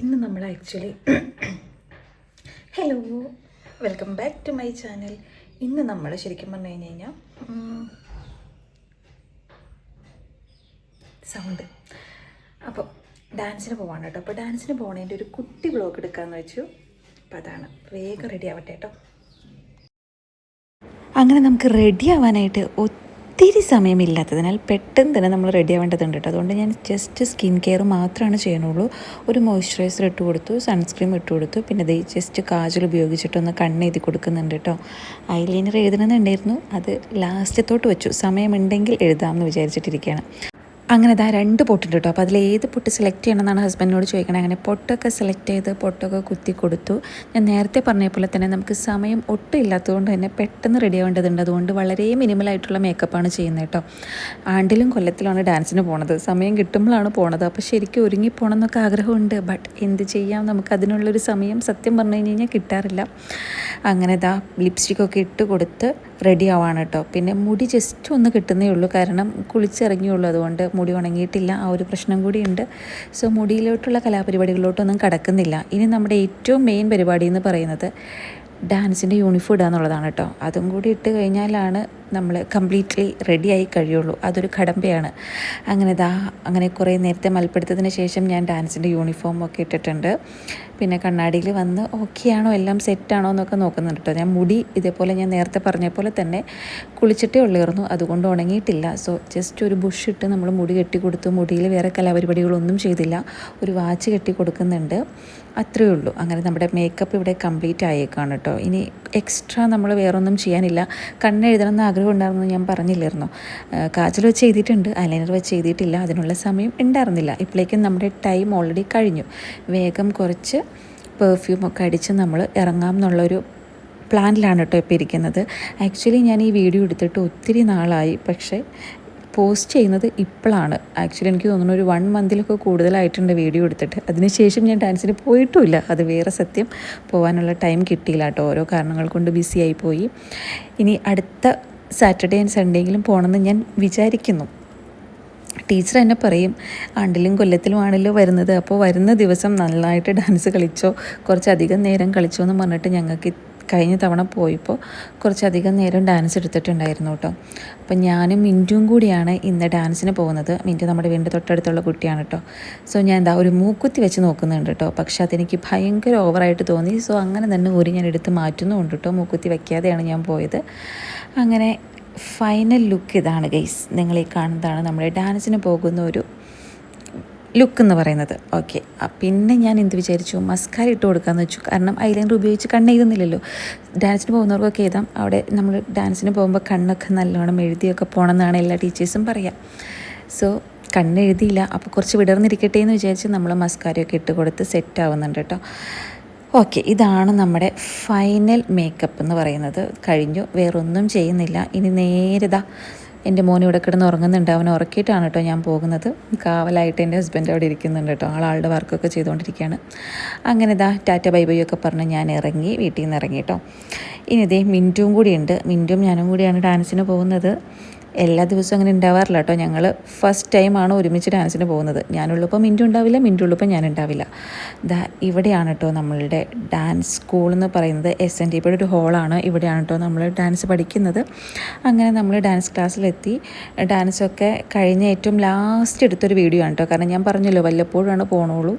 ഇന്ന് നമ്മൾ actually hello, welcome back to my channel. ഇന്ന് നമ്മൾ ശരിക്കും പറഞ്ഞു കഴിഞ്ഞാൽ സൗണ്ട് അപ്പോൾ ഡാൻസിന് പോവാണ് കേട്ടോ. അപ്പോൾ ഡാൻസിന് പോകണതിൻ്റെ ഒരു കുട്ടി വ്ളോഗ് എടുക്കാമെന്ന് വെച്ചു. അപ്പോൾ അതാണ്, വേഗം റെഡി ആവട്ടെ കേട്ടോ. അങ്ങനെ നമുക്ക് റെഡി ആവാനായിട്ട് ഒത്തിരി സമയമില്ലാത്തതിനാൽ പെട്ടെന്ന് തന്നെ നമ്മൾ റെഡി ആവേണ്ടതുണ്ട് കേട്ടോ. അതുകൊണ്ട് ഞാൻ ജസ്റ്റ് സ്കിൻ കെയർ മാത്രമാണ് ചെയ്യണുള്ളൂ. ഒരു മോയ്സ്ചറൈസർ ഇട്ട് കൊടുത്തു, സൺസ്ക്രീം ഇട്ട് കൊടുത്തു, പിന്നെ ഇത് ജസ്റ്റ് കാജൽ ഉപയോഗിച്ചിട്ടൊന്ന് കണ്ണെഴുതി കൊടുക്കുന്നുണ്ട് കേട്ടോ. ഐലൈനർ എഴുതണമെന്നുണ്ടായിരുന്നു, അത് ലാസ്റ്റത്തോട്ട് വെച്ചു, സമയമുണ്ടെങ്കിൽ എഴുതാമെന്ന് വിചാരിച്ചിട്ടിരിക്കുകയാണ്. അങ്ങനെ ഇതാ 2 പൊട്ടുണ്ട് കേട്ടോ. അപ്പോൾ അതിൽ ഏത് പൊട്ട് സെലക്ട് ചെയ്യണമെന്നാണ് ഹസ്ബൻഡിനോട് ചോദിക്കണത്. അങ്ങനെ പൊട്ടൊക്കെ സെലക്ട് ചെയ്ത് പൊട്ടൊക്കെ കുത്തി കൊടുത്തു. ഞാൻ നേരത്തെ പറഞ്ഞ പോലെ തന്നെ നമുക്ക് സമയം ഒട്ടും ഇല്ലാത്തതുകൊണ്ട് തന്നെ പെട്ടെന്ന് റെഡി ആവേണ്ടതുണ്ട്. അതുകൊണ്ട് വളരെ മിനിമലായിട്ടുള്ള മേക്കപ്പാണ് ചെയ്യുന്നത് കേട്ടോ. ആണ്ടിലും കൊല്ലത്തിലാണ് ഡാൻസിന് പോണത്, സമയം കിട്ടുമ്പോഴാണ് പോണത്. അപ്പോൾ ശരിക്കും ഒരുങ്ങി പോകണം എന്നൊക്കെ ആഗ്രഹമുണ്ട്. ബട്ട് എന്ത് ചെയ്യാം, നമുക്ക് അതിനുള്ളൊരു സമയം സത്യം പറഞ്ഞു കഴിഞ്ഞാൽ കിട്ടാറില്ല. അങ്ങനെ ഇതാ ലിപ്സ്റ്റിക്കൊക്കെ ഇട്ട് കൊടുത്ത് റെഡി ആവാണ് കേട്ടോ. പിന്നെ മുടി ജസ്റ്റ് ഒന്ന് കിട്ടുന്നേ ഉള്ളൂ, കാരണം കുളിച്ചിറങ്ങിയുള്ളൂ, അതുകൊണ്ട് മുടി ഉണങ്ങിയിട്ടില്ല. ആ ഒരു പ്രശ്നം കൂടിയുണ്ട്. സോ മുടിയിലോട്ടുള്ള കലാപരിപാടികളിലോട്ടൊന്നും കടക്കുന്നില്ല. ഇനി നമ്മുടെ ഏറ്റവും മെയിൻ പരിപാടി എന്ന് പറയുന്നത് ഡാൻസിൻ്റെ യൂണിഫോം ഇടുക എന്നുള്ളതാണ് കേട്ടോ. അതും കൂടി ഇട്ട് കഴിഞ്ഞാലാണ് നമ്മൾ കംപ്ലീറ്റ്ലി റെഡിയായി കഴിയുള്ളൂ. അതൊരു കടമ്പയാണ്. അങ്ങനെ കുറേ നേരത്തെ മൽപ്പെടുത്തതിന് ശേഷം ഞാൻ ഡാൻസിൻ്റെ യൂണിഫോം ഒക്കെ ഇട്ടിട്ടുണ്ട്. പിന്നെ കണ്ണാടിയിൽ വന്ന് ഓക്കെ ആണോ, എല്ലാം സെറ്റാണോ എന്നൊക്കെ നോക്കുന്നുണ്ട് കേട്ടോ. ഞാൻ മുടി ഇതേപോലെ ഞാൻ നേരത്തെ പറഞ്ഞ പോലെ തന്നെ കുളിച്ചിട്ടേ ഉള്ളായിരുന്നു, അതുകൊണ്ട് ഉണങ്ങിയിട്ടില്ല. സോ ജസ്റ്റ് ഒരു ബുഷ് ഇട്ട് നമ്മൾ മുടി കെട്ടി കൊടുത്തു. മുടിയിൽ വേറെ കലാപരിപാടികളൊന്നും ചെയ്തില്ല, ഒരു വാച്ച് കെട്ടി കൊടുക്കുന്നുണ്ട്, അത്രയേ ഉള്ളൂ. അങ്ങനെ നമ്മുടെ മേക്കപ്പ് ഇവിടെ കംപ്ലീറ്റ് ആയേക്കാണ് കേട്ടോ. ഇനി എക്സ്ട്രാ നമ്മൾ വേറൊന്നും ചെയ്യാനില്ല. കണ്ണെഴുതണം എന്ന് ആഗ്രഹം ഉണ്ടായിരുന്നു, ഞാൻ പറഞ്ഞില്ലായിരുന്നു. കാജൽ വെച്ച് എഴുതിയിട്ടുണ്ട്, ഐലൈനർ വെച്ച് എഴുതിയിട്ടില്ല, അതിനുള്ള സമയം ഉണ്ടായിരുന്നില്ല. ഇപ്പോഴേക്കും നമ്മുടെ ടൈം ഓൾറെഡി കഴിഞ്ഞു. വേഗം കുറച്ച് പെർഫ്യൂമൊക്കെ അടിച്ച് നമ്മൾ ഇറങ്ങാം എന്നുള്ളൊരു പ്ലാനിലാണ് കേട്ടോ ഇപ്പോൾ ഇരിക്കുന്നത്. ആക്ച്വലി ഞാൻ ഈ വീഡിയോ എടുത്തിട്ട് ഒത്തിരി നാളായി, പക്ഷേ പോസ്റ്റ് ചെയ്യുന്നത് ഇപ്പോഴാണ്. ആക്ച്വലി എനിക്ക് തോന്നുന്നു ഒരു 1 മന്തിലൊക്കെ കൂടുതലായിട്ടുണ്ട് വീഡിയോ എടുത്തിട്ട്. അതിനുശേഷം ഞാൻ ഡാൻസിന് പോയിട്ടുമില്ല, അത് വേറെ സത്യം. പോകാനുള്ള ടൈം കിട്ടിയില്ല കേട്ടോ, ഓരോ കാരണങ്ങൾ കൊണ്ട് ബിസി ആയിപ്പോയി. ഇനി അടുത്ത സാറ്റർഡേ ആൻഡ് സൺഡേയിലും പോകണമെന്ന് ഞാൻ വിചാരിക്കുന്നു. ടീച്ചർ എന്നെ പറയും, ആണ്ടിലും കൊല്ലത്തിലും ആണല്ലോ വരുന്നത്, അപ്പോൾ വരുന്ന ദിവസം നന്നായിട്ട് ഡാൻസ് കളിച്ചോ, കുറച്ചധികം നേരം കളിച്ചോ എന്ന് പറഞ്ഞിട്ട് ഞങ്ങൾക്ക് കഴിഞ്ഞ തവണ പോയപ്പോൾ കുറച്ചധികം നേരം ഡാൻസ് എടുത്തിട്ടുണ്ടായിരുന്നു കേട്ടോ. അപ്പം ഞാനും മിൻറ്റും കൂടിയാണ് ഇന്ന് ഡാൻസിന് പോകുന്നത്. മിൻറ്റു നമ്മുടെ വീടിൻ്റെ തൊട്ടടുത്തുള്ള കുട്ടിയാണ് കേട്ടോ. സോ ഞാൻ ഒരു മൂക്കുത്തി വെച്ച് നോക്കുന്നുണ്ട് കേട്ടോ, പക്ഷെ അതെനിക്ക് ഭയങ്കര ഓവറായിട്ട് തോന്നി. സോ അങ്ങനെ തന്നെ ഞാൻ എടുത്ത് മാറ്റുന്നുമുണ്ട് കേട്ടോ. മൂക്കുത്തി വയ്ക്കാതെയാണ് ഞാൻ പോയത്. അങ്ങനെ ഫൈനൽ ലുക്ക് ഇതാണ് ഗൈസ്, നിങ്ങളീ കാണുന്നതാണ് നമ്മുടെ ഡാൻസിന് പോകുന്ന ഒരു ലുക്ക് എന്ന് പറയുന്നത്. ഓക്കെ, പിന്നെ ഞാൻ എന്ത് വിചാരിച്ചു, മസ്കാര ഇട്ട് കൊടുക്കാമെന്ന് വെച്ചു. കാരണം ഐലൈനർ ഉപയോഗിച്ച് കണ്ണെഴുതുന്നില്ലല്ലോ. ഡാൻസിന് പോകുന്നവർക്കൊക്കെ എഴുതാം. അവിടെ നമ്മൾ ഡാൻസിന് പോകുമ്പോൾ കണ്ണൊക്കെ നല്ലോണം എഴുതിയൊക്കെ പോകണമെന്നാണ് എല്ലാ ടീച്ചേഴ്സും പറയാം. സോ കണ്ണെഴുതിയില്ല, അപ്പോൾ കുറച്ച് വിടർന്നിരിക്കട്ടെ എന്ന് വിചാരിച്ച് നമ്മൾ മസ്കാരയൊക്കെ ഇട്ട് കൊടുത്ത് സെറ്റ് ആവുന്നുണ്ട് കേട്ടോ. ഓക്കെ, ഇതാണ് നമ്മുടെ ഫൈനൽ മേക്കപ്പ് എന്ന് പറയുന്നത്. കഴിഞ്ഞു, വേറൊന്നും ചെയ്യുന്നില്ല. ഇനി നേരിതാ എൻ്റെ മോൻ ഇവിടെ കിടന്ന് ഉറങ്ങുന്നുണ്ട്. അവനെ ഉറക്കിയിട്ടാണ് കേട്ടോ ഞാൻ പോകുന്നത്. കാവലായിട്ട് എൻ്റെ ഹസ്ബൻഡ് അവിടെ ഇരിക്കുന്നുണ്ട് കേട്ടോ, ആളുടെ വർക്കൊക്കെ ചെയ്തുകൊണ്ടിരിക്കുകയാണ്. അങ്ങനെ ടാറ്റ ബൈ ബൈ ഒക്കെ പറഞ്ഞ് ഞാൻ ഇറങ്ങി, വീട്ടിൽ നിന്ന് ഇറങ്ങി കേട്ടോ. ഇനി ഇതേ മിൻറ്റും കൂടിയുണ്ട്. മിൻറ്റും ഞാനും കൂടിയാണ് ഡാൻസിന് പോകുന്നത്. എല്ലാ ദിവസവും അങ്ങനെ ഉണ്ടാവാറില്ല കേട്ടോ. ഞങ്ങൾ ഫസ്റ്റ് ടൈമാണ് ഒരുമിച്ച് ഡാൻസിന് പോകുന്നത്. ഞാനുള്ളപ്പോൾ മിൻറ്റു ഉണ്ടാവില്ല, മിൻറ്റു ഉള്ളപ്പോൾ ഞാനുണ്ടാവില്ല. ഇവിടെയാണ് കേട്ടോ നമ്മളുടെ ഡാൻസ് സ്കൂൾ എന്ന് പറയുന്നത്. SNDP ഒരു ഹോളാണ്. ഇവിടെയാണ് കേട്ടോ നമ്മൾ ഡാൻസ് പഠിക്കുന്നത്. അങ്ങനെ നമ്മൾ ഡാൻസ് ക്ലാസ്സിലെത്തി. ഡാൻസൊക്കെ കഴിഞ്ഞ ഏറ്റവും ലാസ്റ്റ് എടുത്തൊരു വീഡിയോ ആണ് കേട്ടോ, കാരണം ഞാൻ പറഞ്ഞല്ലോ വല്ലപ്പോഴാണ് പോകണുള്ളൂ.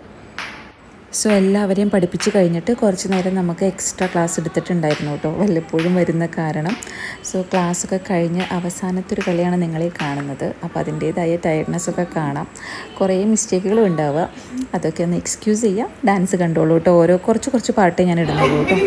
സോ എല്ലാവരെയും പഠിപ്പിച്ച് കഴിഞ്ഞിട്ട് കുറച്ച് നേരം നമുക്ക് എക്സ്ട്രാ ക്ലാസ് എടുത്തിട്ടുണ്ടായിരുന്നു കേട്ടോ, വല്ലപ്പോഴും വരുന്ന കാരണം. സോ ക്ലാസ്സൊക്കെ കഴിഞ്ഞ് അവസാനത്തെ ഒരു കളിയാണ് നിങ്ങളീ കാണുന്നത്. അപ്പോൾ അതിൻ്റേതായ ടയർഡ്നെസ്സൊക്കെ കാണാം, കുറേ മിസ്റ്റേക്കുകളും ഉണ്ടാവുക. അതൊക്കെ ഒന്ന് എക്സ്ക്യൂസ് ചെയ്യാം. ഡാൻസ് കണ്ടോളൂ കേട്ടോ. കുറച്ച് പാട്ടേ ഞാൻ ഇടുന്നുള്ളൂ കേട്ടോ.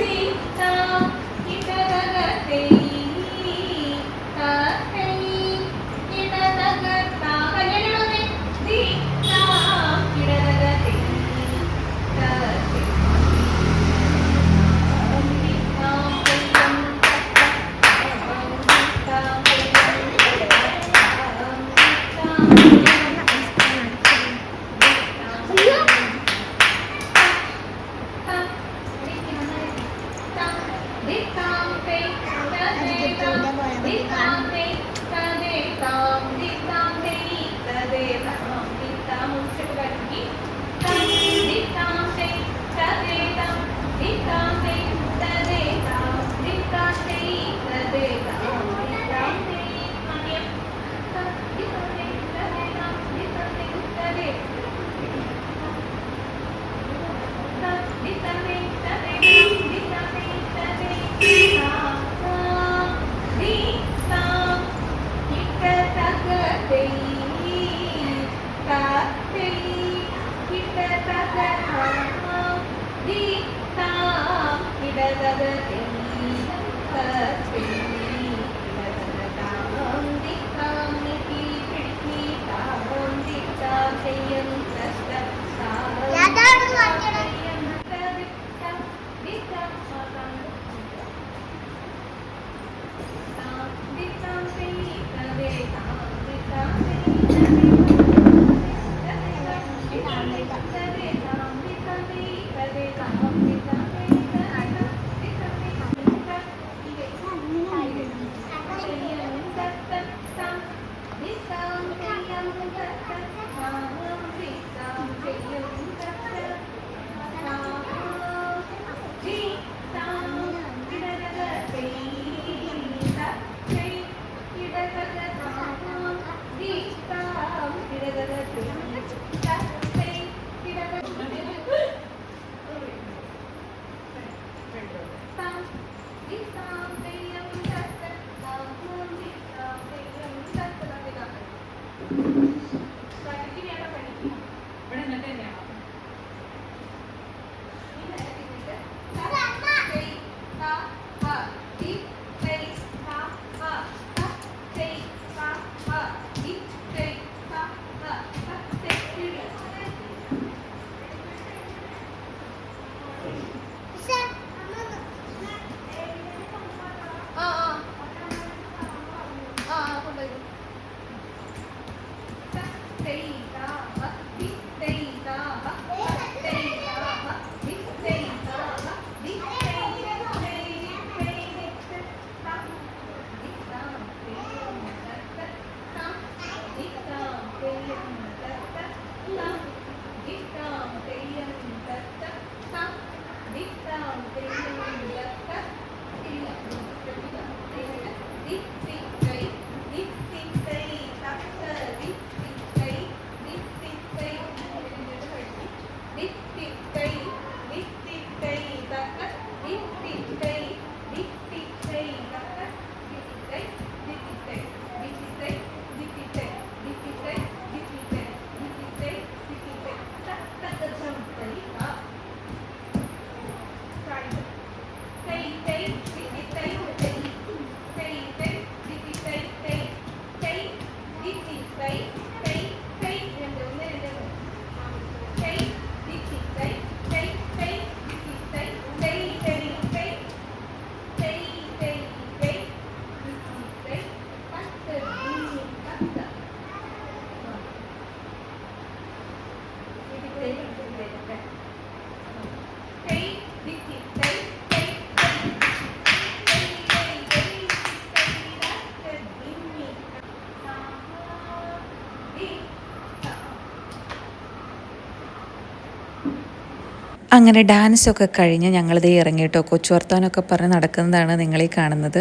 അങ്ങനെ ഡാൻസൊക്കെ കഴിഞ്ഞ് ഞങ്ങളിത് ഇറങ്ങിയിട്ടോ കൊച്ചു വർത്താനൊക്കെ പറഞ്ഞ് നടക്കുന്നതാണ് നിങ്ങളീ കാണുന്നത്.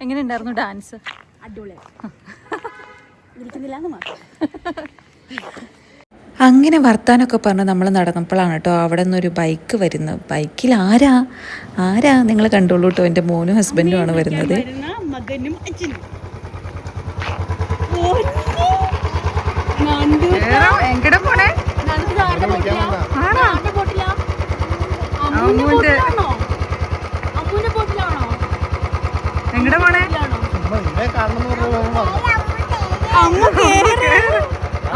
എങ്ങനെ ഉണ്ടായിരുന്നു ഡാൻസ്? അങ്ങനെ വർത്താനൊക്കെ പറഞ്ഞ് നമ്മൾ നടന്നപ്പോഴാണ് കേട്ടോ അവിടെ നിന്നൊരു ബൈക്ക് വരുന്നത്. ബൈക്കിൽ ആരാ നിങ്ങൾ കണ്ടോളൂ കേട്ടോ, എൻ്റെ മോനും ഹസ്ബൻഡും ആണ് വരുന്നത്. എങ്ങടെ പോണേ? എങ്ങടെ പോണേ?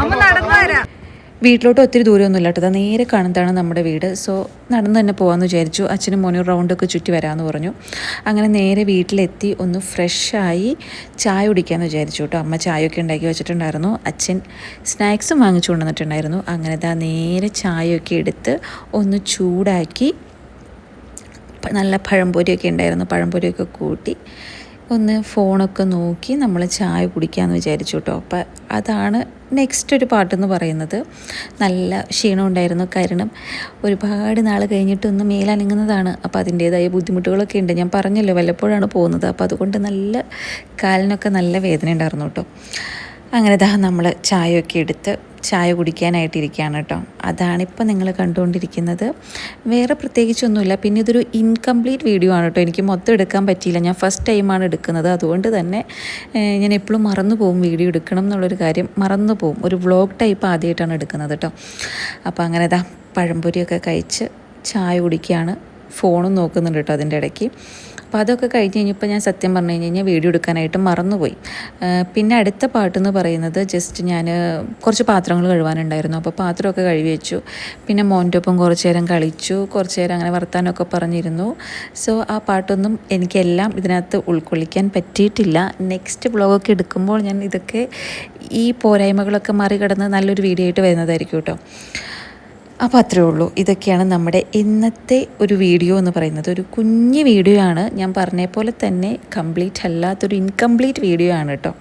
അമ്മ നടന്നു വരാം. വീട്ടിലോട്ട് ഒത്തിരി ദൂരമൊന്നുമില്ല കേട്ടോ, നേരെ കാണുന്നതാണ് നമ്മുടെ വീട്. സോ നടന്നു തന്നെ പോകാമെന്ന് വിചാരിച്ചു. അച്ഛനും മോനും റൗണ്ടൊക്കെ ചുറ്റി വരാമെന്ന് പറഞ്ഞു. അങ്ങനെ നേരെ വീട്ടിലെത്തി ഒന്ന് ഫ്രഷായി ചായ കുടിക്കാമെന്ന് വിചാരിച്ചു കേട്ടോ. അമ്മ ചായയൊക്കെ ഉണ്ടാക്കി വെച്ചിട്ടുണ്ടായിരുന്നു, അച്ഛൻ സ്നാക്സും വാങ്ങിച്ചു കൊണ്ടുവന്നിട്ടുണ്ടായിരുന്നു. അങ്ങനെ നേരെ ചായയൊക്കെ എടുത്ത് ഒന്ന് ചൂടാക്കി, നല്ല പഴംപൊരിയൊക്കെ ഉണ്ടായിരുന്നു, പഴംപൊരിയൊക്കെ കൂട്ടി ഒന്ന് ഫോണൊക്കെ നോക്കി നമ്മൾ ചായ കുടിക്കാമെന്ന് വിചാരിച്ചു കേട്ടോ. അപ്പം അതാണ് നെക്സ്റ്റ് ഒരു പാട്ടെന്ന് പറയുന്നത്. നല്ല ക്ഷീണം ഉണ്ടായിരുന്നു, കാരണം ഒരുപാട് നാൾ കഴിഞ്ഞിട്ടൊന്ന് മേലനങ്ങുന്നതാണ്. അപ്പോൾ അതിൻ്റേതായ ബുദ്ധിമുട്ടുകളൊക്കെ ഉണ്ട്. ഞാൻ പറഞ്ഞല്ലോ വല്ലപ്പോഴാണ് പോകുന്നത്, അപ്പോൾ അതുകൊണ്ട് നല്ല കാലിനൊക്കെ നല്ല വേദന ഉണ്ടായിരുന്നു കേട്ടോ. അങ്ങനെ നമ്മൾ ചായയൊക്കെ എടുത്ത് ചായ കുടിക്കാനായിട്ടിരിക്കുകയാണ് കേട്ടോ. അതാണിപ്പോൾ നിങ്ങൾ കണ്ടുകൊണ്ടിരിക്കുന്നത്. വേറെ പ്രത്യേകിച്ചൊന്നുമില്ല. പിന്നെ ഇതൊരു ഇൻകംപ്ലീറ്റ് വീഡിയോ ആണ് കേട്ടോ, എനിക്ക് മൊത്തം എടുക്കാൻ പറ്റിയില്ല. ഞാൻ ഫസ്റ്റ് ടൈമാണ് എടുക്കുന്നത്, അതുകൊണ്ട് തന്നെ ഞാൻ എപ്പോഴും മറന്നു പോകും വീഡിയോ എടുക്കണം എന്നുള്ളൊരു കാര്യം, മറന്നു പോകും. ഒരു വ്ളോഗ് ടൈപ്പ് ആദ്യമായിട്ടാണ് എടുക്കുന്നത് കേട്ടോ. അപ്പോൾ അങ്ങനെ പഴംപൊരിയൊക്കെ കഴിച്ച് ചായ കുടിക്കുകയാണ്. ഫോണും നോക്കുന്നുണ്ട് കേട്ടോ അതിൻ്റെ ഇടയ്ക്ക്. അപ്പോൾ അതൊക്കെ കഴിഞ്ഞ് കഴിഞ്ഞപ്പോൾ ഞാൻ സത്യം പറഞ്ഞു കഴിഞ്ഞാൽ വീഡിയോ എടുക്കാനായിട്ട് മറന്നുപോയി. പിന്നെ അടുത്ത പാട്ടെന്ന് പറയുന്നത് ജസ്റ്റ് ഞാൻ കുറച്ച് പാത്രങ്ങൾ കഴുകാനുണ്ടായിരുന്നു. അപ്പോൾ പാത്രമൊക്കെ കഴുകി വെച്ചു. പിന്നെ മോൻ്റെ ഒപ്പം കുറച്ച് നേരം കളിച്ചു, കുറച്ച് നേരം അങ്ങനെ വർത്താനമൊക്കെ പറഞ്ഞിരുന്നു. സോ ആ പാട്ടൊന്നും എനിക്കെല്ലാം ഇതിനകത്ത് ഉൾക്കൊള്ളിക്കാൻ പറ്റിയിട്ടില്ല. നെക്സ്റ്റ് വ്ളോഗൊക്കെ എടുക്കുമ്പോൾ ഞാൻ ഇതൊക്കെ ഈ പോരായ്മകളൊക്കെ മറികടന്ന് നല്ലൊരു വീഡിയോ ആയിട്ട് വരുന്നതായിരിക്കും കേട്ടോ. അപ്പോൾ അത്രയേ ഉള്ളൂ. ഇതൊക്കെയാണ് നമ്മുടെ ഇന്നത്തെ ഒരു വീഡിയോ എന്ന് പറയുന്നത്. ഒരു കുഞ്ഞ് വീഡിയോ ആണ്, ഞാൻ പറഞ്ഞ പോലെ തന്നെ കംപ്ലീറ്റ് അല്ലാത്തൊരു ഇൻകംപ്ലീറ്റ് വീഡിയോ ആണ് കേട്ടോ.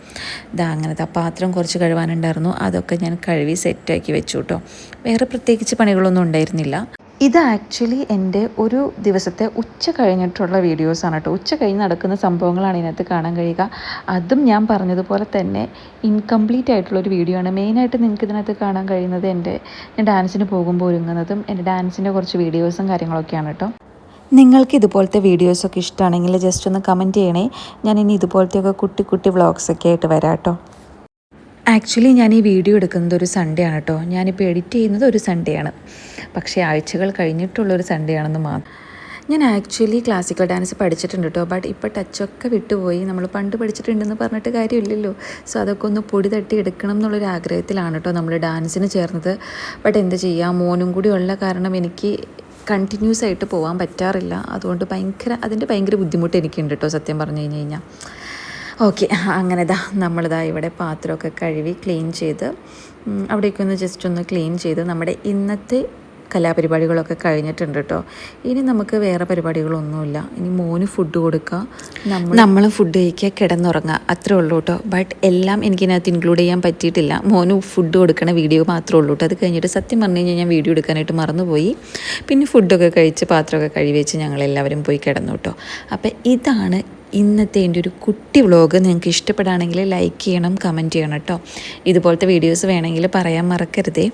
ഇതാ അങ്ങനത്തെ പാത്രം കുറച്ച് കഴുകാനുണ്ടായിരുന്നു, അതൊക്കെ ഞാൻ കഴുകി സെറ്റാക്കി വെച്ചു കേട്ടോ. വേറെ പ്രത്യേകിച്ച് പണികളൊന്നും ഉണ്ടായിരുന്നില്ല. ഇത് ആക്ച്വലി എൻ്റെ ഒരു ദിവസത്തെ ഉച്ച കഴിഞ്ഞിട്ടുള്ള വീഡിയോസാണ് കേട്ടോ. ഉച്ച കഴിഞ്ഞ് നടക്കുന്ന സംഭവങ്ങളാണ് ഇതിനകത്ത് കാണാൻ കഴിയുക. അതും ഞാൻ പറഞ്ഞതുപോലെ തന്നെ ഇൻകംപ്ലീറ്റ് ആയിട്ടുള്ളൊരു വീഡിയോ ആണ്. മെയിനായിട്ട് നിങ്ങൾക്ക് ഇതിനകത്ത് കാണാൻ കഴിയുന്നത് ഞാൻ ഡാൻസിന് പോകുമ്പോൾ ഒരുങ്ങുന്നതും എൻ്റെ ഡാൻസിൻ്റെ കുറച്ച് വീഡിയോസും കാര്യങ്ങളൊക്കെയാണ് കേട്ടോ. നിങ്ങൾക്ക് ഇതുപോലത്തെ വീഡിയോസൊക്കെ ഇഷ്ടമാണെങ്കിൽ ജസ്റ്റ് ഒന്ന് കമൻറ്റ് ചെയ്യണേ. ഞാൻ ഇനി ഇതുപോലത്തെയൊക്കെ കുട്ടി കുട്ടി വ്ളോഗ്സൊക്കെ ആയിട്ട് വരാം കേട്ടോ. ആക്ച്വലി ഞാൻ ഈ വീഡിയോ എടുക്കുന്നത് ഒരു സൺഡേ ആണ് കേട്ടോ. ഞാനിപ്പോൾ എഡിറ്റ് ചെയ്യുന്നത് ഒരു സൺഡേ ആണ്, പക്ഷേ ആഴ്ചകൾ കഴിഞ്ഞിട്ടുള്ളൊരു സൺഡേ ആണെന്ന് മാത്രം. ഞാൻ ആക്ച്വലി ക്ലാസിക്കൽ ഡാൻസ് പഠിച്ചിട്ടുണ്ട് കേട്ടോ. ബട്ട് ഇപ്പോൾ ടച്ചൊക്കെ വിട്ടുപോയി. നമ്മൾ പണ്ട് പഠിച്ചിട്ടുണ്ടെന്ന് പറഞ്ഞിട്ട് കാര്യമില്ലല്ലോ. സോ അതൊക്കെ ഒന്ന് പൊടി തട്ടി എടുക്കണം എന്നുള്ളൊരു ആഗ്രഹത്തിലാണ് കേട്ടോ നമ്മൾ ഡാൻസിന് ചേർന്നത്. ബട്ട് എന്ത് ചെയ്യാം, മോനും കൂടി ഉള്ള കാരണം എനിക്ക് കണ്ടിന്യൂസ് ആയിട്ട് പോകാൻ പറ്റാറില്ല. അതുകൊണ്ട് അതിൻ്റെ ഭയങ്കര ബുദ്ധിമുട്ട് എനിക്കുണ്ട് കേട്ടോ സത്യം പറഞ്ഞു കഴിഞ്ഞാൽ. ഓക്കെ, അങ്ങനെ നമ്മളിതാ ഇവിടെ പാത്രമൊക്കെ കഴുകി ക്ലീൻ ചെയ്ത് അവിടേക്കൊന്ന് ജസ്റ്റ് ഒന്ന് ക്ലീൻ ചെയ്ത് നമ്മുടെ ഇന്നത്തെ കലാപരിപാടികളൊക്കെ കഴിഞ്ഞിട്ടുണ്ട് കേട്ടോ. ഇനി നമുക്ക് വേറെ പരിപാടികളൊന്നുമില്ല. ഇനി മോന് ഫുഡ് കൊടുക്കുക, നമ്മൾ ഫുഡ് കഴിക്കുക, കിടന്നുറങ്ങുക, അത്രേ ഉള്ളൂ കേട്ടോ. ബട്ട് എല്ലാം എനിക്കിതിനകത്ത് ഇൻക്ലൂഡ് ചെയ്യാൻ പറ്റിയിട്ടില്ല. മോന് ഫുഡ് കൊടുക്കണ വീഡിയോ മാത്രമേ ഉള്ളൂ കേട്ടോ. അത് കഴിഞ്ഞിട്ട് സത്യം പറഞ്ഞു കഴിഞ്ഞാൽ ഞാൻ വീഡിയോ എടുക്കാനായിട്ട് മറന്നുപോയി. പിന്നെ ഫുഡൊക്കെ കഴിച്ച് പാത്രമൊക്കെ കഴുകി വെച്ച് ഞങ്ങളെല്ലാവരും പോയി കിടന്നു കേട്ടോ. അപ്പോൾ ഇതാണ് ഇന്നത്തെ എൻ്റെ ഒരു കുട്ടി വ്ളോഗ്. നിങ്ങൾക്ക് ഇഷ്ടപ്പെടുകയാണെങ്കിൽ ലൈക്ക് ചെയ്യണം, കമൻറ്റ് ചെയ്യണം കേട്ടോ. ഇതുപോലത്തെ വീഡിയോസ് വേണമെങ്കിൽ പറയാൻ മറക്കരുതേ.